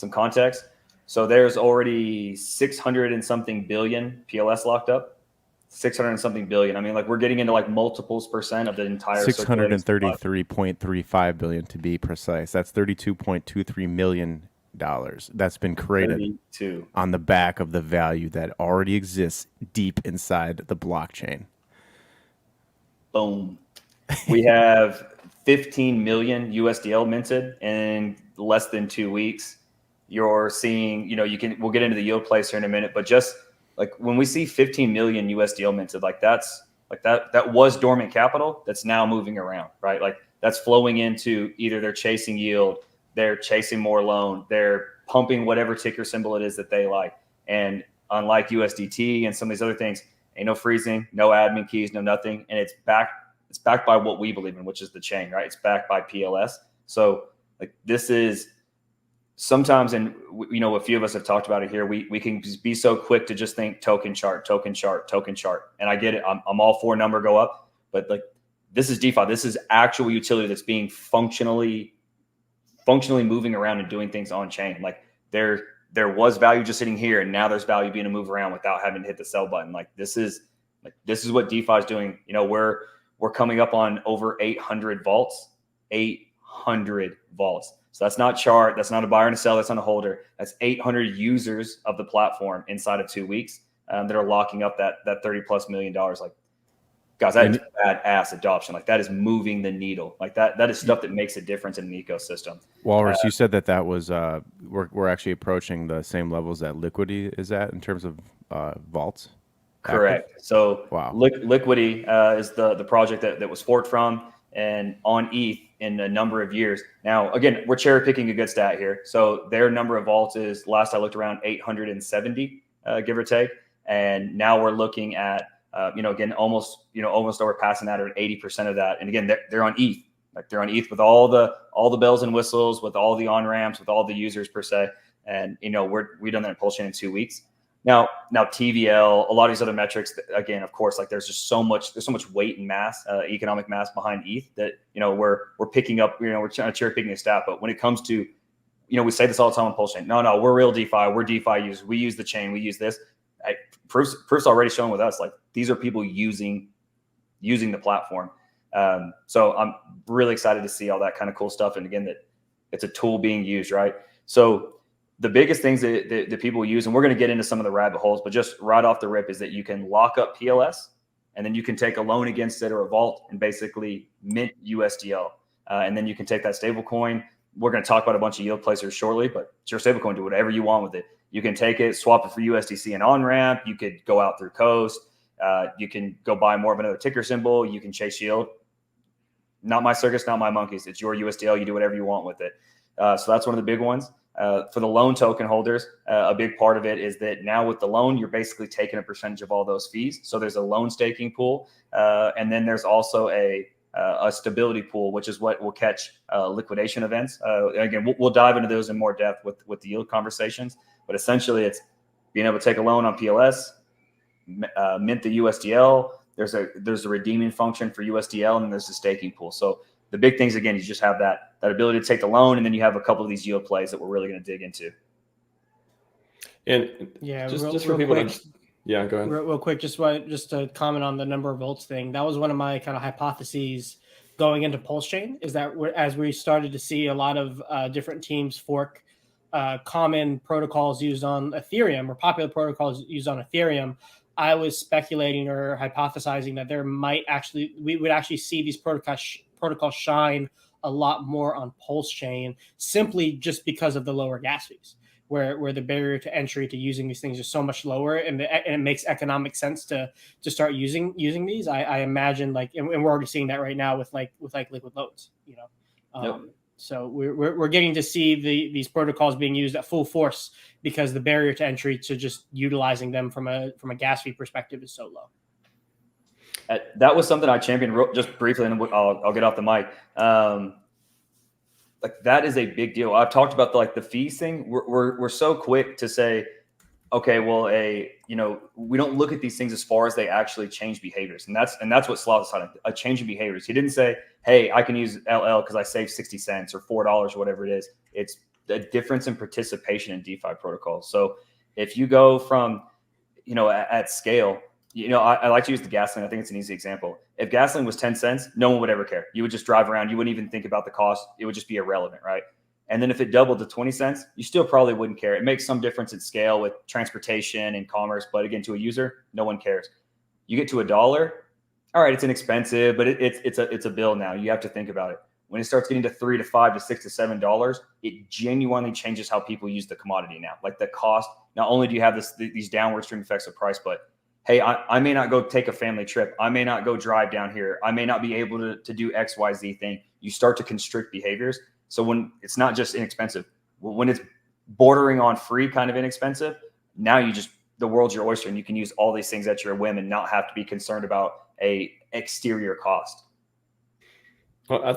some context. So there's already 600 and something billion PLS locked up. 600 and something billion. I mean, like we're getting into like multiples percent of the entire 633.35 billion to be precise. That's $32.23 million that's been created on the back of the value that already exists deep inside the blockchain. Boom. We have 15 million USDL minted in less than 2 weeks. You're seeing, we'll get into the yield place here in a minute, but just like when we see 15 million USDL minted, like that was dormant capital that's now moving around, right? Like that's flowing into either they're chasing yield, they're chasing more loan, they're pumping whatever ticker symbol it is that they like. And unlike USDT and some of these other things, ain't no freezing, no admin keys, no nothing. And it's backed by what we believe in, which is the chain, right? It's backed by PLS. So like this is sometimes, and a few of us have talked about it here, we can be so quick to just think token chart. And I get it. I'm all for number go up, but like this is DeFi. This is actual utility that's being functionally moving around and doing things on chain. Like there was value just sitting here, and now there's value being to move around without having to hit the sell button. Like this is what DeFi is doing. We're coming up on over 800 vaults. 800 vaults. So that's not chart. That's not a buyer and a seller. That's not a holder. That's 800 users of the platform inside of 2 weeks that are locking up that $30+ million. Like, guys, that is badass adoption. Like that is moving the needle. Like that is stuff that makes a difference in an ecosystem. Walrus, you said that was we're actually approaching the same levels that Liquidity is at in terms of vaults. Correct. Active? So wow. Liquidity is the project that was forked from and on ETH in a number of years. Now, again, we're cherry picking a good stat here. So their number of vaults is, last I looked, around 870, give or take. And now we're looking at, again, almost over passing that, or 80% of that. And again, they're on ETH. Like they're on ETH with all the bells and whistles, with all the on ramps, with all the users per se. And we've done that in PulseChain in 2 weeks. Now TVL, a lot of these other metrics, again, of course, like there's so much weight and mass, economic mass behind ETH that we're picking up. We're trying to cherry picking a stat, but when it comes to, we say this all the time on PulseChain. No, we're real DeFi. We're DeFi users. We use the chain. We use this. Proof's already shown with us. Like these are people using the platform. So I'm really excited to see all that kind of cool stuff. And again, that it's a tool being used, right? So the biggest things that people use, and we're going to get into some of the rabbit holes, but just right off the rip, is that you can lock up PLS, and then you can take a loan against it or a vault and basically mint USDL. And then you can take that stable coin. We're going to talk about a bunch of yield placers shortly, but it's your stable coin. Do whatever you want with it. You can take it, swap it for USDC and on-ramp. You could go out through Coast. You can go buy more of another ticker symbol. You can chase yield. Not my circus, not my monkeys. It's your USDL. You do whatever you want with it. So that's one of the big ones. For the loan token holders, a big part of it is that now with the loan, you're basically taking a percentage of all those fees. So there's a loan staking pool. And then there's also a stability pool, which is what will catch liquidation events. Again, we'll dive into those in more depth with the yield conversations. But essentially, it's being able to take a loan on PLS, mint the USDL. There's a redeeming function for USDL, and then there's a staking pool. So the big things, again, you just have that ability to take the loan, and then you have a couple of these yield plays that we're really going to dig into. And yeah, just for people to, yeah, go ahead. Real quick, just to comment on the number of volts thing. That was one of my kind of hypotheses going into PulseChain, is that as we started to see a lot of different teams fork common protocols used on Ethereum, or popular protocols used on Ethereum, I was speculating or hypothesizing that we would actually see these protocols shine a lot more on PulseChain, simply just because of the lower gas fees, where the barrier to entry to using these things is so much lower, and it makes economic sense to start using these. I imagine, like, and we're already seeing that right now with liquid loads, Yep. So we're getting to see these protocols being used at full force because the barrier to entry to just utilizing them from a gas fee perspective is so low. That was something I championed just briefly, and I'll get off the mic. Like that is a big deal. I've talked about the fees thing. We're so quick to say, okay, well, we don't look at these things as far as they actually change behaviors, and that's what Slav decided, a change in behaviors. He didn't say, hey, I can use LL because I saved 60 cents or $4 or whatever it is. a difference in participation in DeFi protocols. So if you go from, at scale, I like to use the gasoline. I think it's an easy example. If gasoline was 10 cents, no one would ever care. You would just drive around. You wouldn't even think about the cost. It would just be irrelevant, right? And then if it doubled to 20 cents, you still probably wouldn't care. It makes some difference at scale with transportation and commerce. But again, to a user, no one cares. You get to $1, all right, it's inexpensive, but it's a bill now. You have to think about it. When it starts getting to $3 to $5 to $6 to $7, it genuinely changes how people use the commodity now. Like the cost, not only do you have these downward stream effects of price, but hey, I may not go take a family trip. I may not go drive down here. I may not be able to do X, Y, Z thing. You start to constrict behaviors. So when it's not just inexpensive, when it's bordering on free kind of inexpensive, now the world's your oyster and you can use all these things at your whim and not have to be concerned about a exterior cost. Well, I